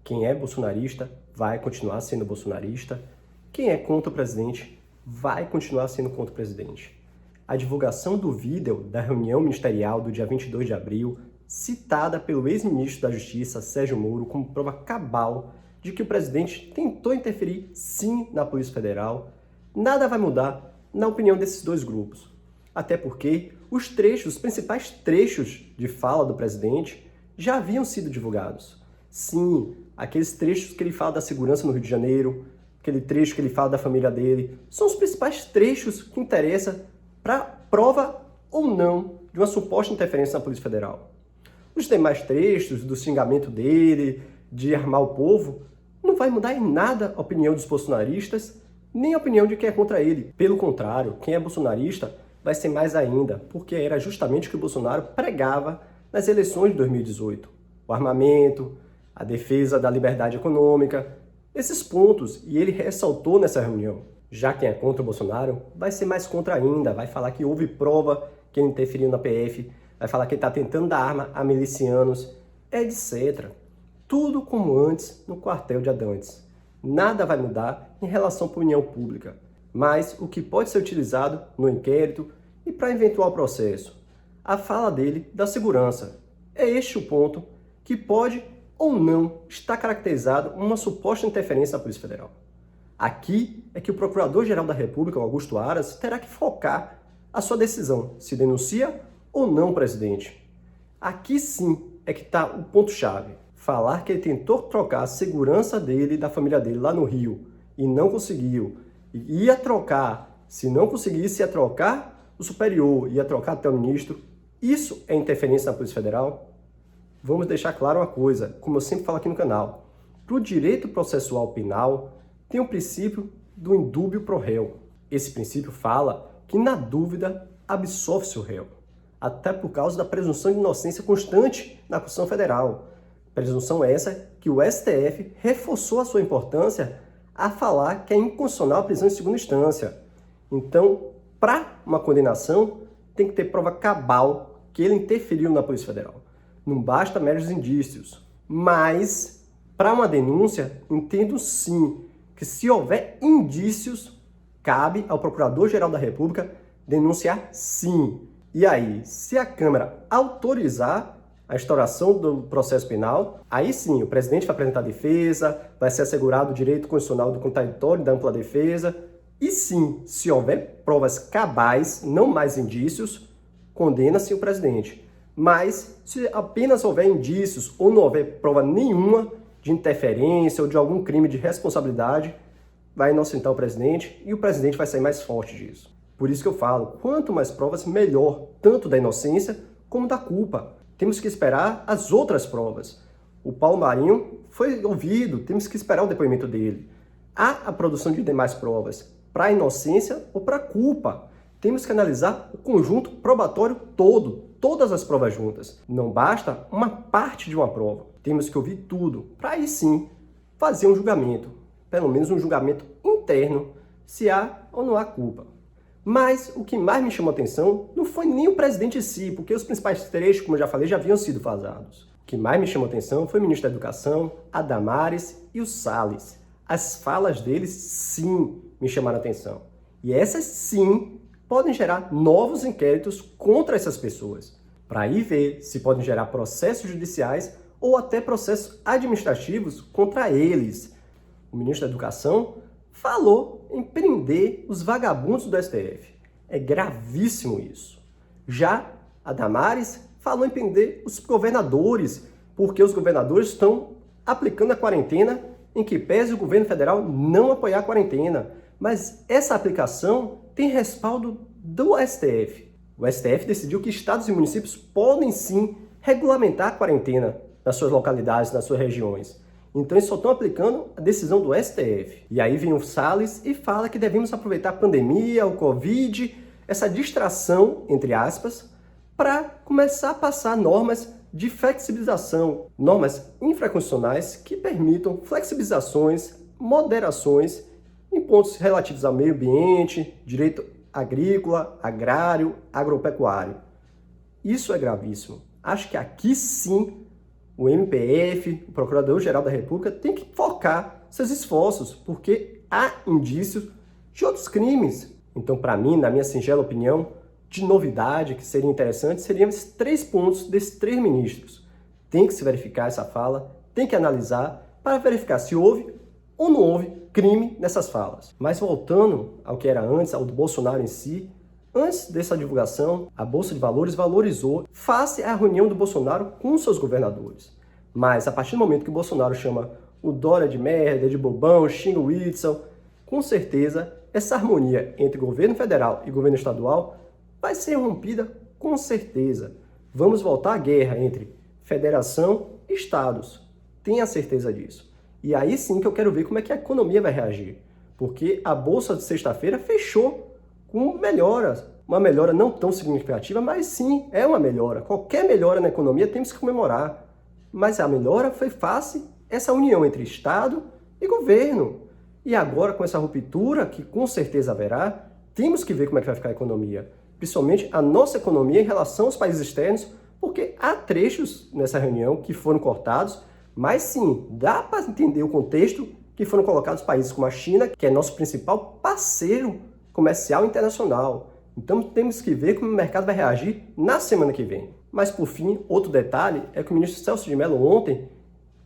Quem é bolsonarista vai continuar sendo bolsonarista. Quem é contra o presidente vai continuar sendo contra o presidente. A divulgação do vídeo da reunião ministerial do dia 22 de abril, citada pelo ex-ministro da Justiça, Sérgio Moro, como prova cabal de que o presidente tentou interferir, sim, na Polícia Federal, nada vai mudar na opinião desses dois grupos. Até porque os principais trechos de fala do presidente já haviam sido divulgados. Sim, aqueles trechos que ele fala da segurança no Rio de Janeiro, aquele trecho que ele fala da família dele, são os principais trechos que interessam para prova ou não de uma suposta interferência na Polícia Federal. Os demais trechos do xingamento dele, de armar o povo, não vai mudar em nada a opinião dos bolsonaristas, nem a opinião de quem é contra ele. Pelo contrário, quem é bolsonarista vai ser mais ainda, porque era justamente o que o Bolsonaro pregava nas eleições de 2018. O armamento, a defesa da liberdade econômica, esses pontos, e ele ressaltou nessa reunião. Já quem é contra o Bolsonaro vai ser mais contra ainda, vai falar que houve prova que ele interferiu na PF, vai falar que ele está tentando dar arma a milicianos, etc. Tudo como antes no quartel de Abrantes. Nada vai mudar em relação à opinião pública, mas o que pode ser utilizado no inquérito e para eventual processo. A fala dele da segurança. É este o ponto que pode ou não estar caracterizado uma suposta interferência da Polícia Federal. Aqui é que o Procurador-Geral da República, Augusto Aras, terá que focar a sua decisão, se denuncia ou não o presidente. Aqui sim é que está o ponto-chave. Falar que ele tentou trocar a segurança dele e da família dele lá no Rio e não conseguiu, e ia trocar, se não conseguisse, ia trocar o superior, ia trocar até o ministro, isso é interferência na Polícia Federal? Vamos deixar claro uma coisa, como eu sempre falo aqui no canal. Para o direito processual penal, tem o princípio do indúbio pro réu. Esse princípio fala que, na dúvida, absolve-se o réu. Até por causa da presunção de inocência constante na Constituição Federal. Presunção essa que o STF reforçou a sua importância a falar que é inconstitucional a prisão em segunda instância. Então, para uma condenação, tem que ter prova cabal que ele interferiu na Polícia Federal. Não basta meros indícios. Mas, para uma denúncia, entendo sim que, se houver indícios, cabe ao Procurador-Geral da República denunciar sim. E aí, se a Câmara autorizar a instauração do processo penal, aí sim o presidente vai apresentar defesa, vai ser assegurado o direito constitucional do contraditório e da ampla defesa. E sim, se houver provas cabais, não mais indícios, condena-se o presidente. Mas, se apenas houver indícios ou não houver prova nenhuma de interferência ou de algum crime de responsabilidade, vai inocentar o presidente e o presidente vai sair mais forte disso. Por isso que eu falo, quanto mais provas, melhor, tanto da inocência como da culpa. Temos que esperar as outras provas. O Paulo Marinho foi ouvido, temos que esperar o depoimento dele. Há a produção de demais provas para a inocência ou para a culpa. Temos que analisar o conjunto probatório todo, todas as provas juntas. Não basta uma parte de uma prova. Temos que ouvir tudo, para aí sim fazer um julgamento, pelo menos um julgamento interno, se há ou não há culpa. Mas o que mais me chamou a atenção não foi nem o presidente em si, porque os principais trechos, como eu já falei, já haviam sido vazados. O que mais me chamou a atenção foi o ministro da Educação, a Damares e o Salles. As falas deles, sim, me chamaram a atenção. E essas, sim, podem gerar novos inquéritos contra essas pessoas, para aí ver se podem gerar processos judiciais ou até processos administrativos contra eles. O ministro da Educação falou em prender os vagabundos do STF. É gravíssimo isso. Já a Damares falou em prender os governadores, porque os governadores estão aplicando a quarentena, em que pese o governo federal não apoiar a quarentena. Mas essa aplicação tem respaldo do STF. O STF decidiu que estados e municípios podem sim regulamentar a quarentena nas suas localidades, nas suas regiões. Então eles só estão aplicando a decisão do STF. E aí vem o Salles e fala que devemos aproveitar a pandemia, o Covid, essa distração, entre aspas, para começar a passar normas de flexibilização, normas infraconstitucionais que permitam flexibilizações, moderações em pontos relativos ao meio ambiente, direito agrícola, agrário, agropecuário. Isso é gravíssimo. Acho que aqui sim o MPF, o Procurador-Geral da República, tem que focar seus esforços, porque há indícios de outros crimes. Então, para mim, na minha singela opinião, de novidade que seria interessante, seriam esses 3 pontos desses 3 ministros. Tem que se verificar essa fala, tem que analisar para verificar se houve ou não houve crime nessas falas. Mas voltando ao que era antes, ao do Bolsonaro em si, antes dessa divulgação, a Bolsa de Valores valorizou face à reunião do Bolsonaro com seus governadores. Mas a partir do momento que o Bolsonaro chama o Dória de merda, de bobão, xinga o Witzel, com certeza essa harmonia entre governo federal e governo estadual vai ser rompida com certeza. Vamos voltar à guerra entre federação e estados. Tenha certeza disso. E aí sim que eu quero ver como é que a economia vai reagir. Porque a Bolsa de sexta-feira fechou com melhoras. Uma melhora não tão significativa, mas sim, é uma melhora. Qualquer melhora na economia temos que comemorar. Mas a melhora foi face a essa união entre Estado e governo. E agora, com essa ruptura, que com certeza haverá, temos que ver como é que vai ficar a economia. Principalmente a nossa economia em relação aos países externos, porque há trechos nessa reunião que foram cortados, mas sim, dá para entender o contexto que foram colocados países como a China, que é nosso principal parceiro comercial internacional. Então temos que ver como o mercado vai reagir na semana que vem. Mas por fim, outro detalhe é que o ministro Celso de Mello ontem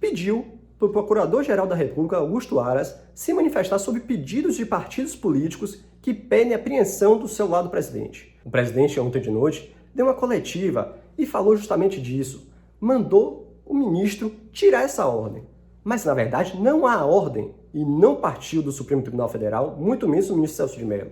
pediu para o Procurador-Geral da República, Augusto Aras, se manifestar sobre pedidos de partidos políticos que pedem apreensão do celular do presidente. O presidente ontem de noite deu uma coletiva e falou justamente disso. Mandou o ministro tirar essa ordem. Mas, na verdade, não há ordem e não partiu do Supremo Tribunal Federal, muito menos do ministro Celso de Mello.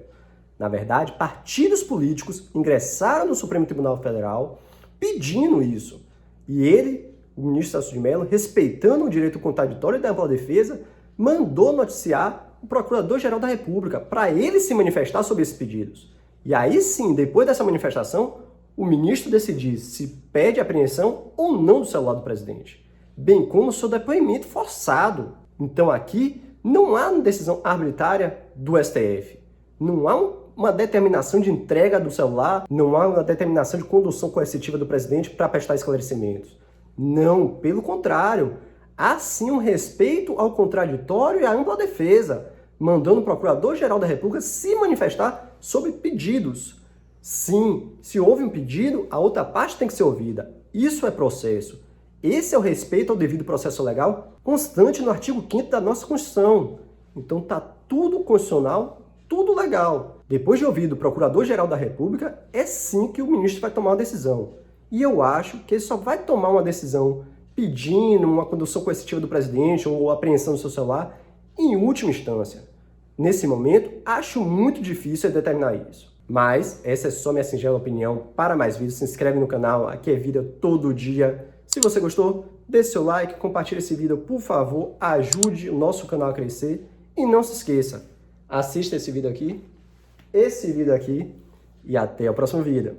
Na verdade, partidos políticos ingressaram no Supremo Tribunal Federal pedindo isso. E ele, o ministro Celso de Mello, respeitando o direito contraditório da ampla defesa, mandou noticiar o Procurador-Geral da República para ele se manifestar sobre esses pedidos. E aí sim, depois dessa manifestação, o ministro decidir se pede apreensão ou não do celular do presidente, bem como o seu depoimento forçado. Então aqui não há uma decisão arbitrária do STF, não há uma determinação de entrega do celular, não há uma determinação de condução coercitiva do presidente para prestar esclarecimentos. Não, pelo contrário, há sim um respeito ao contraditório e à ampla defesa, mandando o Procurador-Geral da República se manifestar sobre pedidos. Sim, se houve um pedido, a outra parte tem que ser ouvida. Isso é processo. Esse é o respeito ao devido processo legal constante no artigo 5º da nossa Constituição. Então tá tudo constitucional, tudo legal. Depois de ouvir o Procurador-Geral da República, é sim que o ministro vai tomar uma decisão. E eu acho que ele só vai tomar uma decisão pedindo uma condução coercitiva do presidente ou apreensão do seu celular em última instância. Nesse momento, acho muito difícil determinar isso. Mas essa é só minha singela opinião. Para mais vídeos, se inscreve no canal, aqui é vídeo todo dia. Se você gostou, deixe seu like, compartilhe esse vídeo, por favor, ajude o nosso canal a crescer. E não se esqueça, assista esse vídeo aqui, e até o próximo vídeo.